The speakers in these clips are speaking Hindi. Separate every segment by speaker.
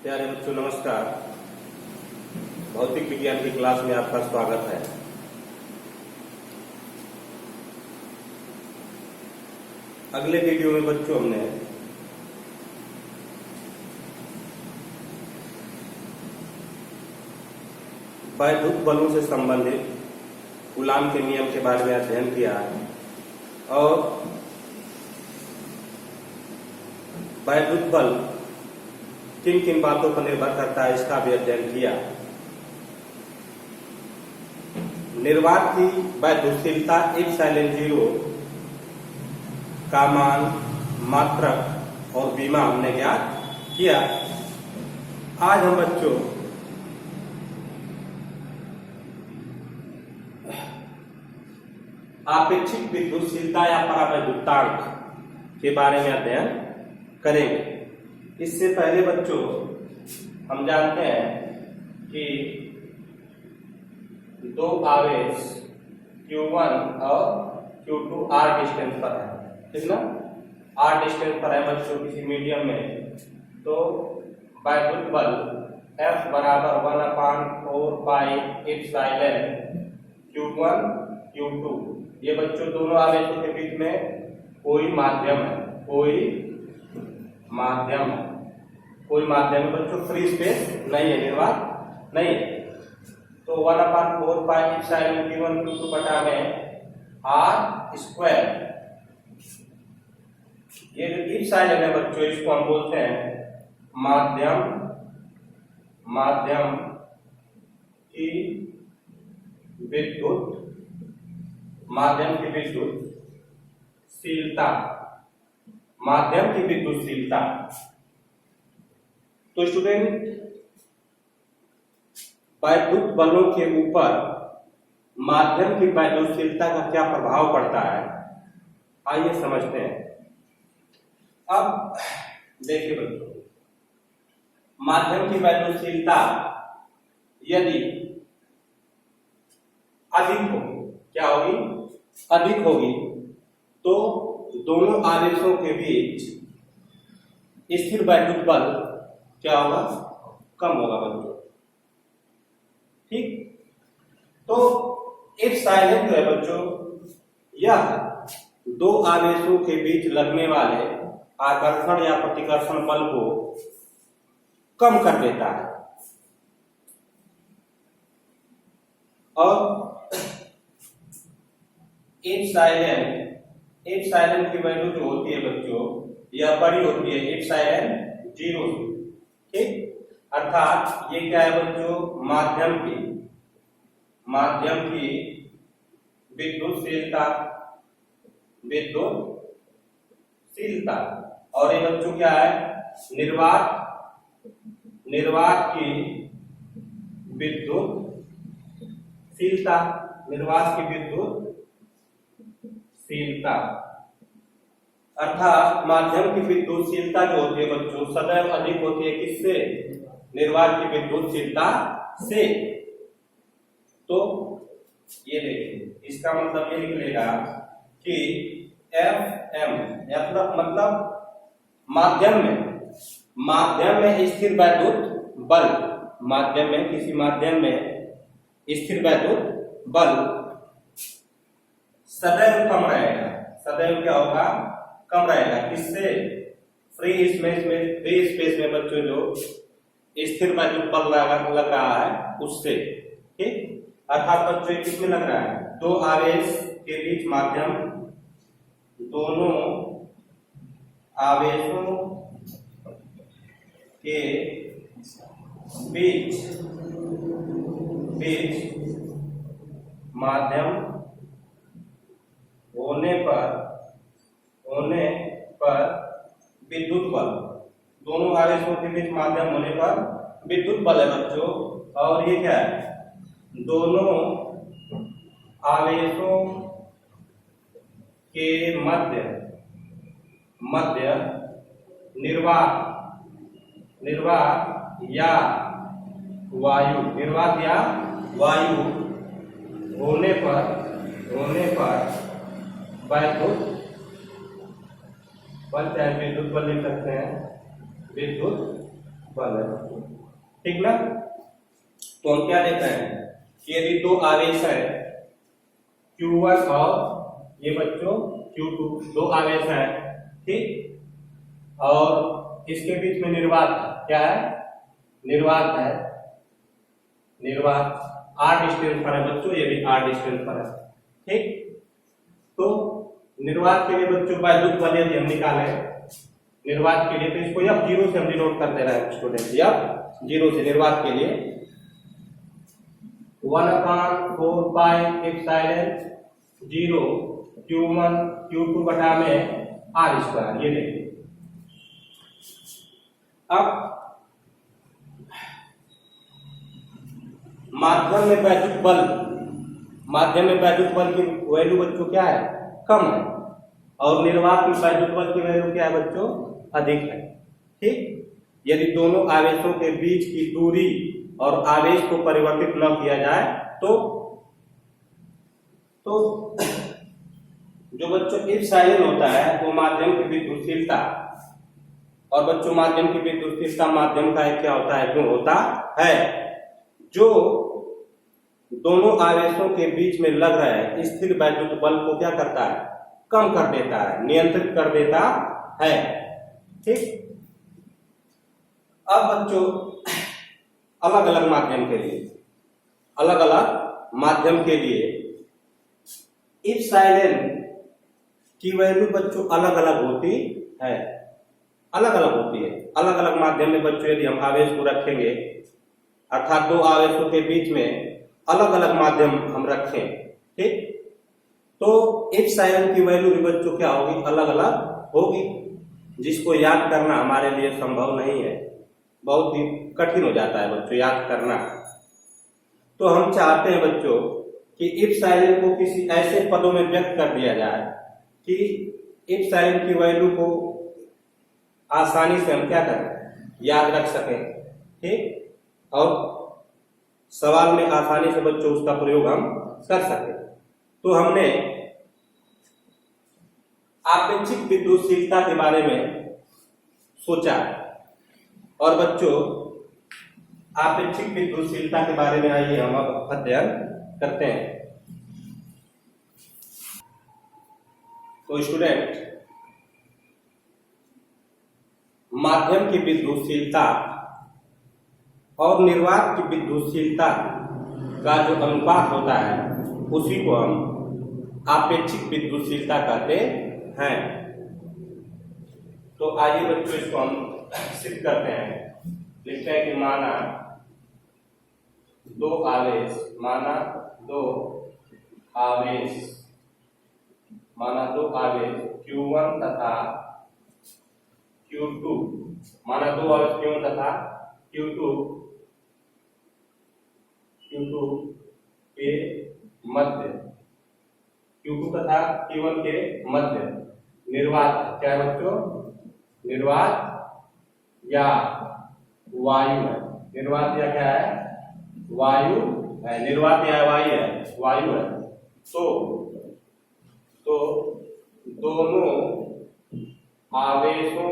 Speaker 1: प्यारे बच्चों नमस्कार। भौतिक विज्ञान की क्लास में आपका स्वागत है। अगले वीडियो में बच्चों हमने वैद्युत बलों से संबंधित कूलाम के नियम के बारे में अध्ययन किया है और वैद्युत बल किन किन बातों पर निर्भर करता है इसका भी अध्ययन किया। निर्वात की वैद्युतशीलता ε0 का मान, मात्रक और बीमा हमने ज्ञात किया। आज हम बच्चों आपेक्षिक विद्युतशीलता या परावैद्युतांक के बारे में अध्ययन करेंगे। इससे पहले बच्चों हम जानते हैं कि दो आवेश Q1 और Q2 R डिस्टेंस पर है, ठीक ना। R डिस्टेंस पर है बच्चों किसी मीडियम में, तो वैद्युत बल F बराबर 1/4 पाई एप्सिलॉन Q1 Q2। ये बच्चों दोनों आवेशों के बीच में कोई माध्यम है, कोई माध्यम बच्चों फ्री स्पेस नहीं है, निर्वात नहीं है। तो 1/4 पाई एप्सिलॉन Q1 Q2 बटा में R स्क्वायर। ये जो एप्सिलॉन है बच्चों इसको हम बोलते हैं माध्यम की विद्युतशीलता। तो स्टूडेंट, वैद्युत बलों के ऊपर माध्यम की वैद्युतशीलता का क्या प्रभाव पड़ता है, आइए समझते हैं। अब देखिए बच्चों, माध्यम की वैद्युतशीलता यदि अधिक होगी, क्या होगी? अधिक होगी, तो दोनों आवेशों के बीच स्थिर वैद्युत बल क्या होगा? कम होगा बच्चों, ठीक। तो एप्सिलॉन जो है बच्चों, यह दो आवेशों के बीच लगने वाले आकर्षण या प्रतिकर्षण बल को कम कर देता है और एप्सिलॉन की वैल्यू जो होती है बच्चों, यह बड़ी होती है ε0, ठीक। अर्थात ये क्या है बच्चों? माध्यम की विद्युतशीलता। और ये बच्चों क्या है? निर्वात की विद्युतशीलता। अर्थात माध्यम की विद्युतशीलता जो होती है बच्चों सदैव अधिक होती है, किससे? निर्वात की विद्युतशीलता से। तो ये देखिए, इसका मतलब ये निकलेगा कि Fm मतलब माध्यम में स्थिर वैद्युत बल, किसी माध्यम में स्थिर वैद्युत बल सदैव कम रहेगा। सदैव क्या होगा? कम रहेगा, किससे? फ्री स्पेस में बच्चों जो स्थिर वैद्युत बल लग रहा है उससे, ठीक। अर्थात बच्चों किसमें लग रहा है? दो आवेश के बीच माध्यम, दोनों आवेशों के बीच माध्यम होने पर विद्युत बल, दोनों आवेशों के बीच माध्यम होने पर विद्युत बल है बच्चों। और ये क्या है? दोनों आवेशों के मध्य निर्वात या वायु होने पर वैद्युत बल, चाहे विद्युत बल लिख सकते हैं, विद्युत बल है, ठीक ना। तो हम क्या लेते हैं कि यदि दो आवेश है Q1 और ये बच्चों Q2, दो आवेश है, ठीक, और इसके बीच में निर्वात क्या है, निर्वात है, निर्वात r डिस्टेंस पर है बच्चों, ये भी r डिस्टेंस पर है, ठीक। तो निर्वात के लिए बच्चों वैद्युत बल यदि हम निकालें निर्वात के लिए, तो इसको अब 0 से हम डिनोट कर दे रहे हैं स्टूडेंट, अब 0 से निर्वात के लिए 1/4 पाई एप्सिलॉन 0 Q1 Q2 बटा में r स्क्वायर, ये देखिए। अब माध्यम में वैद्युत बल, माध्यम में वैद्युत बल की वैल्यू बच्चों क्या है, कम है, और निर्वात में वैद्युत बल की वैल्यू क्या है बच्चों, अधिक है, ठीक। यदि दोनों आवेशों के बीच की दूरी और आवेश को परिवर्तित न किया जाए तो जो बच्चों एप्सिलॉन होता है वो माध्यम की विद्युतशीलता, और बच्चों माध्यम की विद्युतशीलता माध्यम का एक क्या होता है, गुण होता है, जो दोनों आवेशों के बीच में लग रहे स्थिर वैद्युत बल को क्या करता है, कम कर देता है, नियंत्रित कर देता है, ठीक। अब बच्चों अलग अलग माध्यम के लिए, अलग अलग माध्यम के लिए एप्सिलॉन की वैल्यू बच्चों अलग अलग होती है, अलग अलग होती है। अलग अलग माध्यम में बच्चों यदि हम आवेश को रखेंगे, अर्थात दो आवेशों के बीच में अलग अलग माध्यम हम रखें, ठीक, तो एप्सिलॉन की वैल्यू भी बच्चों क्या होगी, अलग अलग होगी, जिसको याद करना हमारे लिए संभव नहीं है, बहुत ही कठिन हो जाता है बच्चों याद करना। तो हम चाहते हैं बच्चों कि एप्सिलॉन को किसी ऐसे पदों में व्यक्त कर दिया जाए कि एप्सिलॉन की वैल्यू को आसानी से हम क्या करें, याद रख सकें, ठीक, और सवाल में आसानी से बच्चों उसका प्रयोग हम कर सकें। तो हमने आपेक्षिक विद्युतशीलता के बारे में सोचा, और बच्चों आपेक्षिक विद्युतशीलता के बारे में आइए हम अब अध्ययन करते हैं। तो स्टूडेंट, माध्यम की विद्युतशीलता और निर्वात की विद्युतशीलता का जो अनुपात होता है उसी को हम आपेक्षिक विद्युतशीलता कहते हैं। तो आइए बच्चों इसको हम सिद्ध करते हैं। लिखते हैं कि माना दो आवेश, माना दो आवेश Q1 तथा Q2, माना दो आवेश Q1 तथा Q2 के मध्य, Q2 तथा Q1 के मध्य निर्वात क्या है बच्चों, निर्वात या वायु है, निर्वात या क्या है, वायु है, निर्वात या वायु है, वायु है। तो दोनों आवेशों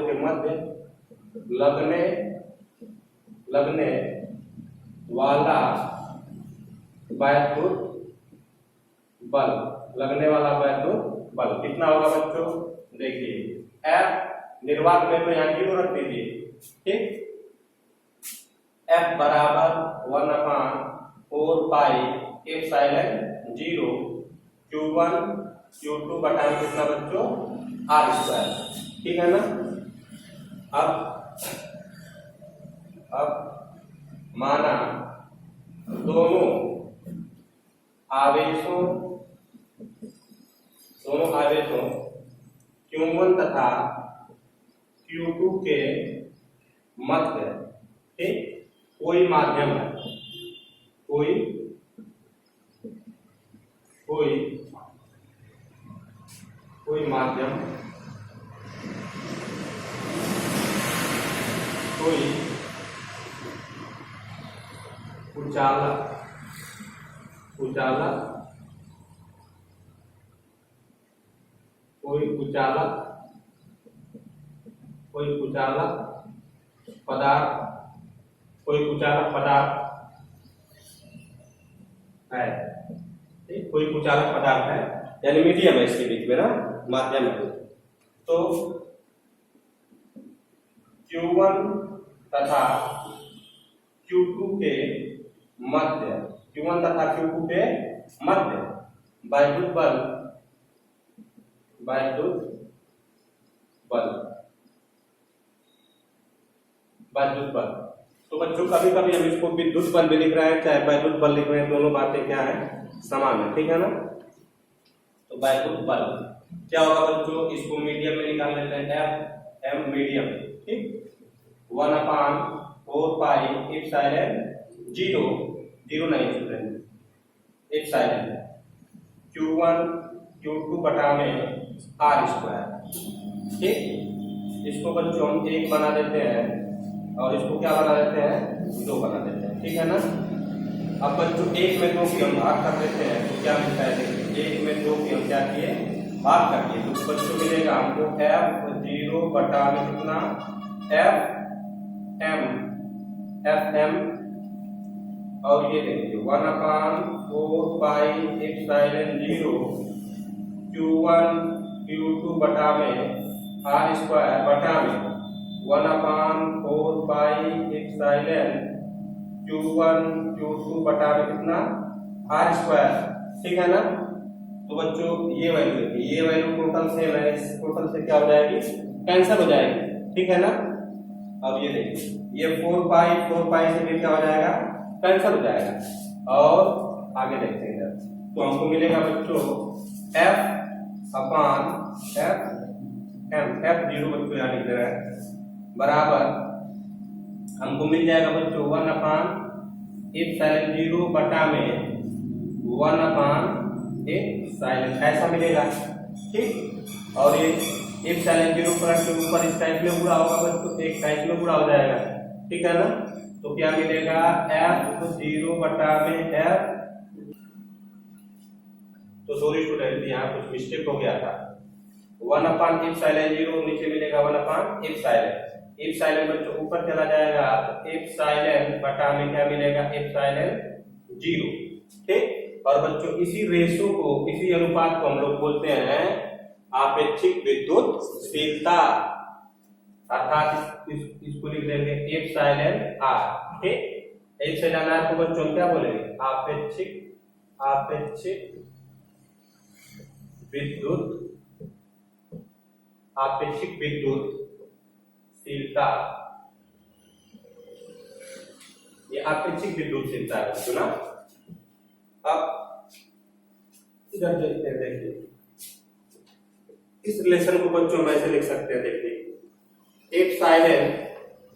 Speaker 1: के मध्य लगने वाला वैद्युत बल कितना होगा बच्चों, देखिए F निर्वात में तो यहाँ 0 रख दीजिए, ठीक, F बराबर 1/4 पाई एप्सिलॉन 0 Q1 Q2 बटा में कितना बच्चों, R स्क्वायर, ठीक है ना। अब माना दोनों आवेशों Q1 तथा Q2 के मध्य, ठीक, कोई माध्यम है, कोई माध्यम, कोई कोई कुचालक पदार्थ, कोई कुचालक पदार्थ है, ठीक, कोई कुचालक पदार्थ है, यानी मीडियम है इसके बीच में ना, माध्यम है। तो Q1 तथा Q2 के मध्य, Q1 तथा Q2 के मध्य वैद्युत बल तो बच्चों कभी कभी हम इसको विद्युत बल भी लिख रहे हैं चाहे वैद्युत बल लिख रहे हैं, दोनों बातें क्या है, समान है, ठीक है ना। तो वैद्युत बल क्या होगा बच्चों, इसको मीडियम में निकाल लेते हैं, एफ एम मीडियम, ठीक, 1/4 पाई एप्सिलॉन 0 नहीं स्टूडेंट, एप्सिलॉन Q1 Q2 बटा में R स्क्वायर, ठीक। इसको बच्चों हम 1 बना देते हैं और इसको क्या बना देते हैं, 2 बना देते हैं, ठीक है ना। अब बच्चों 1 में 2 की हम भाग कर देते हैं तो क्या मिलता है, देखिए 1 में 2 की हम क्या किए, भाग कर दिए, तो बच्चों मिलेगा हमको F0 बटा में कितना, FM और ये देखिए 1/4 पाई एप्सिलॉन 0 Q1 Q2 बटा में R स्क्वायर बटा में 1/4 पाई एप्सिलॉन Q1 Q2 बटा में कितना, R स्क्वायर, ठीक है ना। तो बच्चों ये वैल्यू टोटल से है, इस टोटल से क्या हो जाएगी, कैंसिल हो जाएगी, ठीक है ना। अब ये देखिए ये 4 पाई से भी क्या हो जाएगा, कैंसिल हो जाएगा। और आगे देखते हैं तो हमको मिलेगा बच्चों F0 बच्चों यहाँ लिख रहा है बराबर, हमको मिल जाएगा बच्चों 1/एप्सिलॉन 0 बटा में 1/एप्सिलॉन, ऐसा मिलेगा, ठीक। और ये एप्सिलॉन 0 के ऊपर इस टाइप में गुणा होगा बच्चों, एक टाइप में गुणा हो जाएगा, ठीक है ना। तो क्या मिलेगा, F0 बटा में F, तो सॉरी स्टूडेंट यहाँ कुछ मिस्टेक हो गया था, 1/एप्सिलॉन 0 नीचे मिलेगा 1/एप्सिलॉन, एप्सिलॉन बच्चों ऊपर चला जाएगा, एप्सिलॉन बटा में क्या मिलेगा, एप्सिलॉन 0, ठीक। और बच्चों इसी रेशो को, इसी अनुपात को हम लोग बोलते हैं आपेक्षिक विद्युतशीलता, अर्थात इसको लिख देंगे एप्सिलॉन R, ठीक। एप्सिलॉन R को बच्चों क्या बोलेंगे, आपेक्षिक विद्युतशीलता, ये आपेक्षिक विद्युतशीलता है सुना। अब इधर देखते हैं, देखिए इस रिलेशन को बच्चों हम ऐसे लिख सकते हैं, देखिए एप्सिलॉन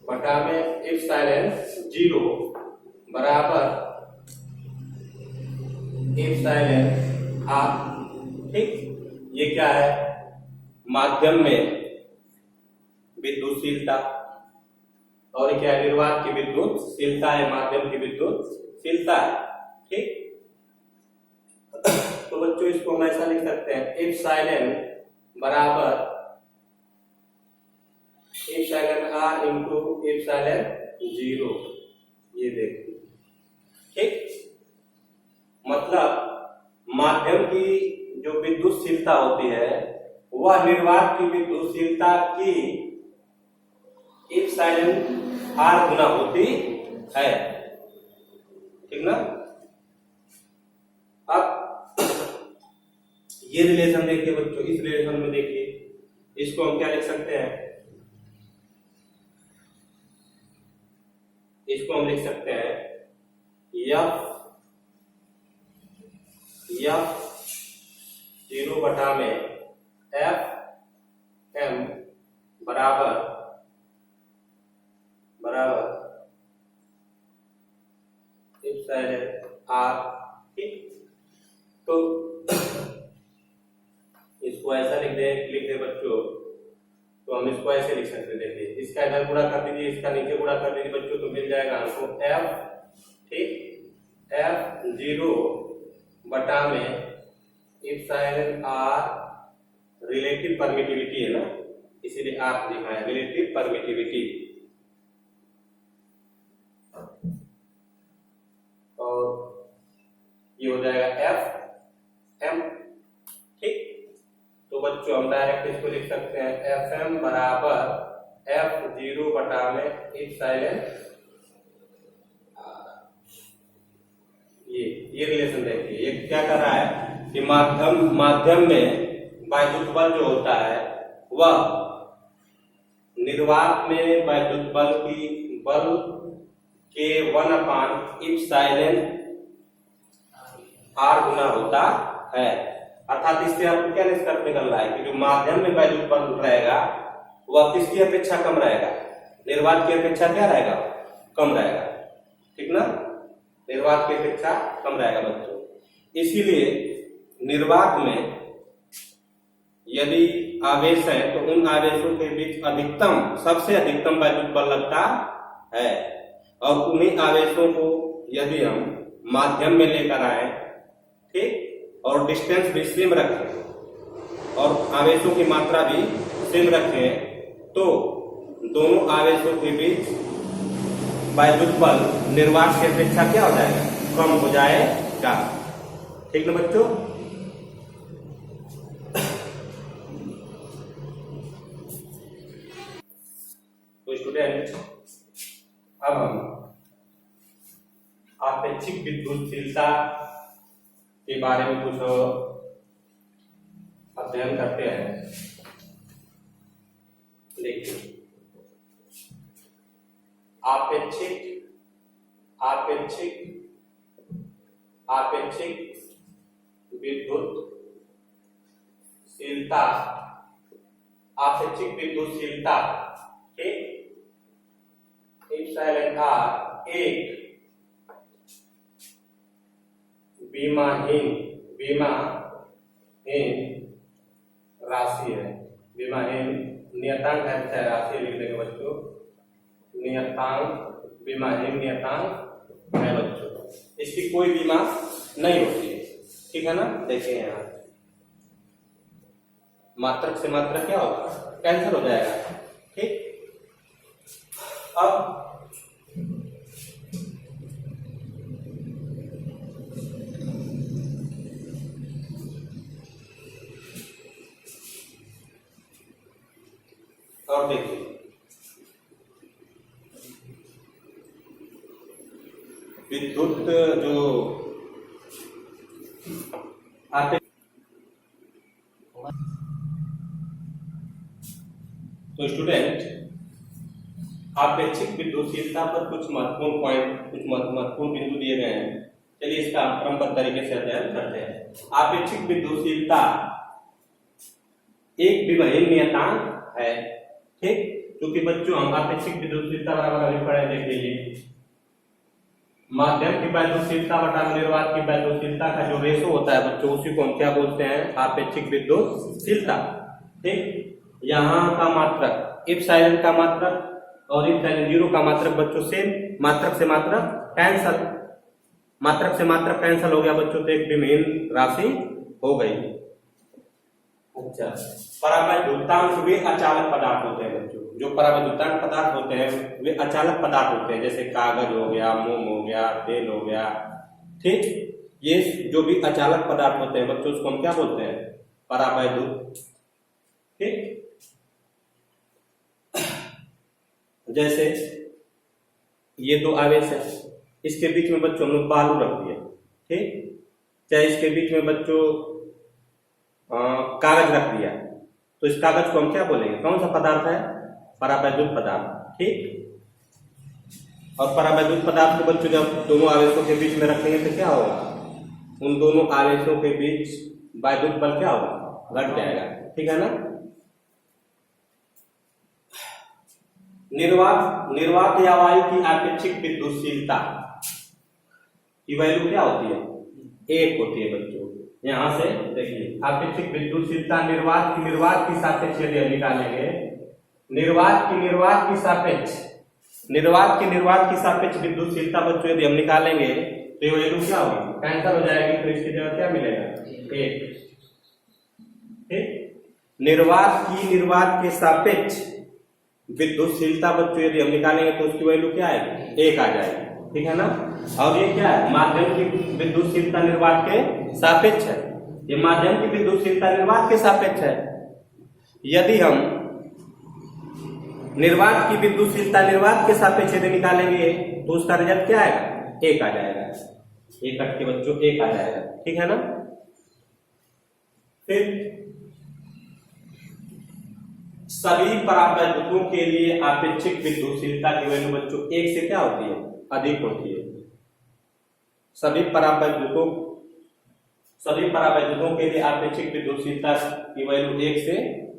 Speaker 1: बटा में एप्सिलॉन 0 बराबर एप्सिलॉन R, ठीक। ये क्या है, माध्यम में विद्युतशीलता, और क्या है, निर्वात की विद्युतशीलता है, माध्यम की विद्युतशीलता है, ठीक। तो बच्चों इसको हम ऐसा लिख सकते हैं, एप्सिलॉन बराबर एप्सिलॉन R इंटू एप्सिलॉन 0, ये देखिए, ठीक। मतलब माध्यम की जो विद्युतशीलता होती है वह निर्वात की विद्युतशीलता की एप्सिलॉन R गुना होती है, ठीक ना। अब ये रिलेशन देखिए बच्चों, इस रिलेशन में देखिए, इसको हम क्या लिख सकते हैं, इसको हम लिख सकते हैं F 0 बटा में FM बराबर एप्सिलॉन R, ठीक। तो इसको ऐसा लिख दे बच्चों, तो हम इसको ऐसे लिख सकते हैं, देखिए इसका इधर गुणा कर दीजिए, इसका नीचे गुणा कर दीजिए बच्चों, तो मिल जाएगा हमको F, ठीक, F0 बटा में एप्सिलॉन R रिलेटिव परमिटिविटी है ना, इसीलिए आप लिखा है रिलेटिव परमिटिविटी। और ये हो जाएगा एफ एम। ठीक, तो बच्चों हम डायरेक्ट इसको लिख सकते हैं एफ एम बराबर F0 बटा में इप्सिलॉन। ये रिलेशन देखिए, ये क्या कर रहा है कि माध्यम में वैद्युत बल जो होता है वह निर्वात में वैद्युत बल के 1 इप्सिलॉन R गुना होता है। अर्थात इससे आपको क्या निष्कर्ष निकल रहा है कि जो माध्यम में वैद्युत बल रहेगा वह किसकी अपेक्षा कम रहेगा, निर्वात की अपेक्षा क्या रहेगा, कम रहेगा। ठीक ना, निर्वात की अपेक्षा कम रहेगा बच्चों। इसीलिए निर्वात में यदि आवेश है तो उन आवेशों के बीच सबसे अधिकतम वैद्युत बल लगता है। और उन्हीं आवेशों को यदि हम माध्यम में लेकर आए, ठीक, और डिस्टेंस भी सेम रखें और आवेशों की मात्रा भी सेम रखें, तो दोनों आवेशों के बीच वैद्युत बल निर्वात की अपेक्षा क्या हो जाएगा, कम हो जाएगा। ठीक ना बच्चों। तो स्टूडेंट अब हम आपेक्षिक विद्युतशीलता के बारे में कुछ अध्ययन करते हैं। देखिए, आपेक्षिक विद्युतशीलता के इप्सिलॉन R एक विमाहीन राशि है, विमाहीन नियतांक है, चाहे राशि लिख देंगे बच्चों, नियतांक, विमाहीन नियतांक है बच्चों। इसकी कोई बीमा नहीं होती है। ठीक है ना। देखिए यहाँ मात्रक से मात्रक क्या होगा, कैंसिल हो जाएगा। ठीक, अब और देखिए विद्युत जो आते, तो स्टूडेंट आपेक्षिक विद्युतशीलता पर कुछ महत्वपूर्ण पॉइंट, कुछ महत्वपूर्ण बिंदु दिए गए हैं। चलिए इसका हम क्रमबद्ध तरीके से अध्ययन करते हैं। आपेक्षिक विद्युतशीलता एक विमाहीन नियतांक है। ठीक, क्योंकि बच्चों हम आपेक्षिक विद्युतशीलता बराबर अभी पढ़े, देखिए माध्यम की वैद्युतशीलता बटा निर्वात की वैद्युतशीलता का जो रेशो होता है बच्चों, उसी को हम क्या बोलते हैं, आपेक्षिक विद्युतशीलता। ठीक, यहाँ का मात्रक इप्सिलॉन का मात्रक और इप्सिलॉन 0 का मात्रक बच्चों सेम, मात्रक से मात्रक कैंसल, मात्रक से मात्रक कैंसल हो गया बच्चों, तो एक विमाहीन राशि हो गई। अच्छा, परावैद्युतांक वे अचालक पदार्थ होते हैं बच्चों, जो परावैद्युतांक पदार्थ होते हैं वे अचालक पदार्थ होते हैं, जैसे कागज हो गया, मोम हो गया, तेल हो गया। ठीक, ये जो भी अचालक पदार्थ होते हैं बच्चों, उसको हम क्या बोलते हैं, परावैद्युत। ठीक, जैसे ये दो आवेश है, इसके बीच में बच्चों हम लोग बालू रख दिए। ठीक, चाहे इसके बीच में बच्चों कागज रख दिया, तो इस कागज को हम क्या बोलेंगे, कौन सा पदार्थ है, परावैद्युत पदार्थ। ठीक, और परावैद्युत पदार्थ को बच्चों जब दोनों आवेशों के बीच में रखेंगे तो क्या होगा, उन दोनों आवेशों के बीच वैद्युत बल क्या होगा, घट जाएगा। ठीक है ना। निर्वात या वायु की आपेक्षिक विद्युतशीलता की वैल्यू क्या होती है, 1 होती है बच्चों। यहां से देखिए आपेक्षिक विद्युतशीलता निर्वात की सापेक्ष यदि हम निकालेंगे, निर्वात की सापेक्ष विद्युतशीलता बच्चों यदि हम निकालेंगे तो ये वैल्यू क्या होगी, कैंसिल हो जाएगी, तो इसकी जगह क्या मिलेगा, 1। ठीक, निर्वात की निर्वात के सापेक्ष विद्युतशीलता बच्चों यदि हम निकालेंगे तो उसकी वैल्यू क्या आएगी, 1 आ जाएगी, ठीक है ना। और ये क्या है, माध्यम की विद्युतशीलता निर्वात के सापेक्ष है, ये माध्यम की विद्युतशीलता निर्वात के सापेक्ष है। यदि हम निर्वात की विद्युतशीलता निर्वात के सापेक्ष यदि निकालेंगे तो उसका रिजल्ट क्या आएगा, 1 आ जाएगा, 1 कट के बच्चों 1 आ जाएगा, ठीक है ना। फिर सभी परावैद्युतों के लिए आपेक्षिक विद्युतशीलता की वैल्यू बच्चों 1 से क्या होती है, अधिक होती है। सभी परावैद्युतों के लिए आपेक्षिक विद्युतशीलता की वैल्यू 1 से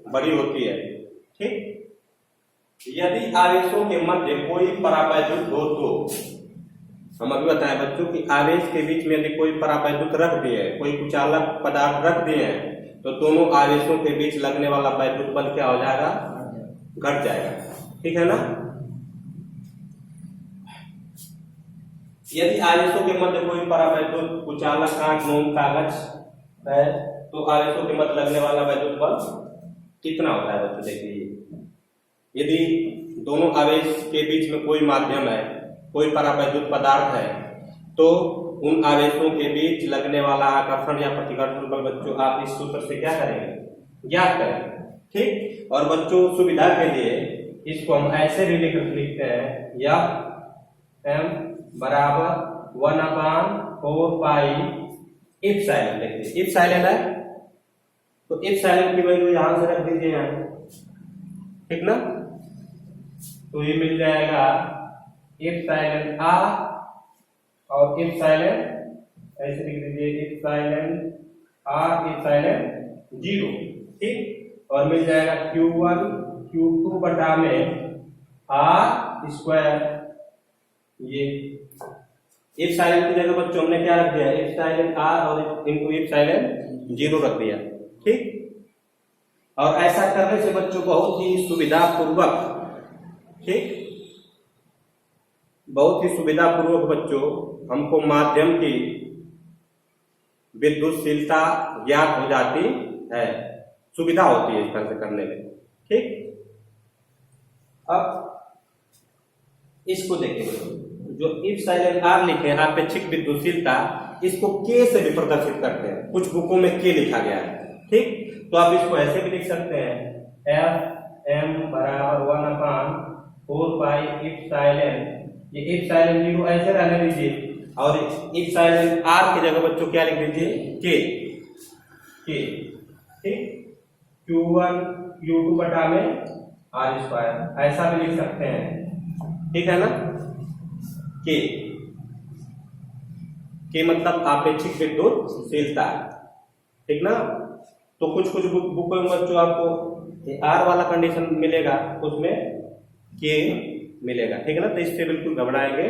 Speaker 1: बड़ी होती है, ठीक। यदि आवेशों के मध्य कोई परावैद्युत हो तो हम अभी बताएं बच्चों कि आवेश के बीच में यदि कोई परावैद्युत रख दिए, कोई कुचालक पदार्थ रख दिए हैं, तो दोनों आवेशों के बीच लगने वाला वैद्युत बल क्या हो जाएगा, घट जाएगा, ठीक है ना। यदि आवेशों के मध्य कोई परावैद्युत कुचालक, कांच, मोम, कागज है तो आवेशों के मध्य लगने वाला वैद्युत बल कितना होता है बच्चों, देखिए। यदि दोनों आवेश के बीच में कोई माध्यम है, कोई परावैद्युत पदार्थ है, तो उन आवेशों के बीच लगने वाला आकर्षण या प्रतिकर्षण बल बच्चों आप इस सूत्र से क्या करेंगे, ज्ञात करेंगे, ठीक। और बच्चों सुविधा के लिए इसको हम ऐसे भी लिखते हैं, F m बराबर 1/4 पाई एप्सिलॉन। देखिए एप्सिलॉन है तो एप्सिलॉन की वैल्यू यहां से रख दीजिए यहाँ, ठीक ना। तो ये मिल जाएगा एप्सिलॉन r और एप्सिलॉन ऐसे लिख दीजिए, एप्सिलॉन r एप्सिलॉन 0, ठीक। और मिल जाएगा Q1 Q2 बटा में r स्क्वायर। ये एप्सिलॉन की जगह बच्चों हमने क्या रख दिया, एप्सिलॉन r और इनटू एप्सिलॉन 0 रख दिया, ठीक। और ऐसा करने से बच्चों बहुत ही सुविधा पूर्वक, ठीक, बहुत ही सुविधा पूर्वक बच्चों हमको माध्यम की विद्युतशीलता ज्ञात हो जाती है, सुविधा होती है इस तरह से करने में, ठीक। अब इसको देखिए, जो एप्सिलॉन r लिखे हैं आपेक्षिक विद्युतशीलता, इसको k से भी प्रदर्शित करते हैं, कुछ बुकों में k लिखा गया है, ठीक। तो आप इसको ऐसे भी लिख सकते हैं, F m बराबर 1/4 पाई एप्सिलॉन, ये एप्सिलॉन 0 ऐसे रहने दीजिए और एप्सिलॉन r की जगह बच्चों क्या लिख दीजिए, k, ठीक। Q1 Q2 बटा में r स्क्वायर ऐसा भी लिख सकते हैं, ठीक है ना। k मतलब आपेक्षिक विद्युतशीलता, ठीक ना। तो कुछ बुकों में बच्चों आपको r वाला कंडीशन मिलेगा, उसमें k मिलेगा, ठीक है ना। तो इससे बिल्कुल घबराएंगे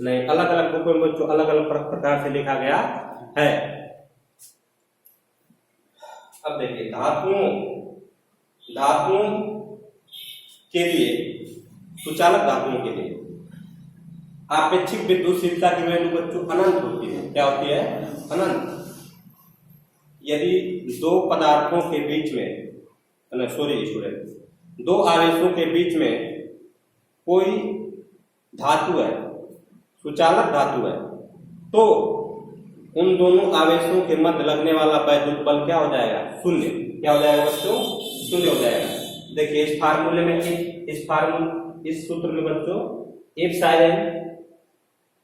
Speaker 1: नहीं, अलग अलग बुकों में बच्चों अलग अलग प्रकार से लिखा गया है। अब देखिए धातुओं के लिए, सुचालक धातुओं के लिए आपेक्षिक विद्युतशीलता की वैल्यू बच्चों अनंत होती है, क्या होती है, अनंत। यदि दो पदार्थों के बीच में, सॉरी स्टूडेंट, दो आवेशों के बीच में कोई धातु है, सुचालक धातु है, तो उन दोनों आवेशों के मध्य लगने वाला वैद्युत बल क्या हो जाएगा, शून्य। क्या हो जाएगा बच्चों, शून्य हो जाएगा। देखिए इस फार्मूले में, इस सूत्र में बच्चों एप्सिलॉन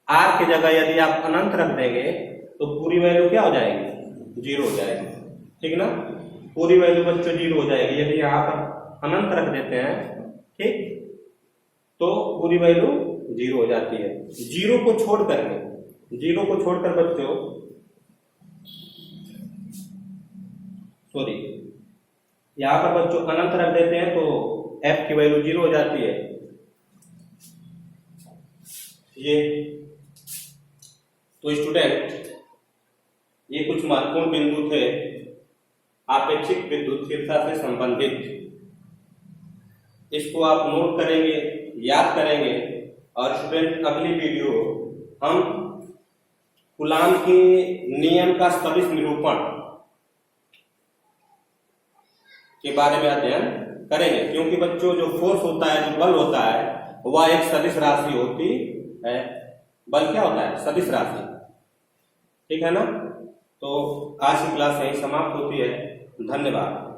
Speaker 1: r की जगह यदि आप अनंत रख देंगे तो पूरी वैल्यू क्या हो जाएगी, 0 हो जाएगी, ठीक ना। पूरी वैल्यू बच्चों 0 हो जाएगी। यदि यहाँ पर अनंत रख देते हैं, ठीक, तो पूरी वैल्यू 0 हो जाती है। 0 को छोड़कर बच्चों, सॉरी, यहाँ पर बच्चों अनंत रख देते हैं तो f की वैल्यू 0 हो जाती है। ये तो स्टूडेंट, ये कुछ महत्वपूर्ण बिंदु थे आपेक्षिक विद्युतशीलता से संबंधित। इसको आप नोट करेंगे, याद करेंगे, और स्टूडेंट अगली वीडियो हम कूलाम के नियम का सदिश निरूपण के बारे में अध्ययन करेंगे, क्योंकि बच्चों जो फोर्स होता है, जो बल होता है, वह एक सदिश राशि होती है। बल क्या होता है? सदिश राशि। ठीक है ना? तो आज की क्लास यही समाप्त होती है। धन्यवाद।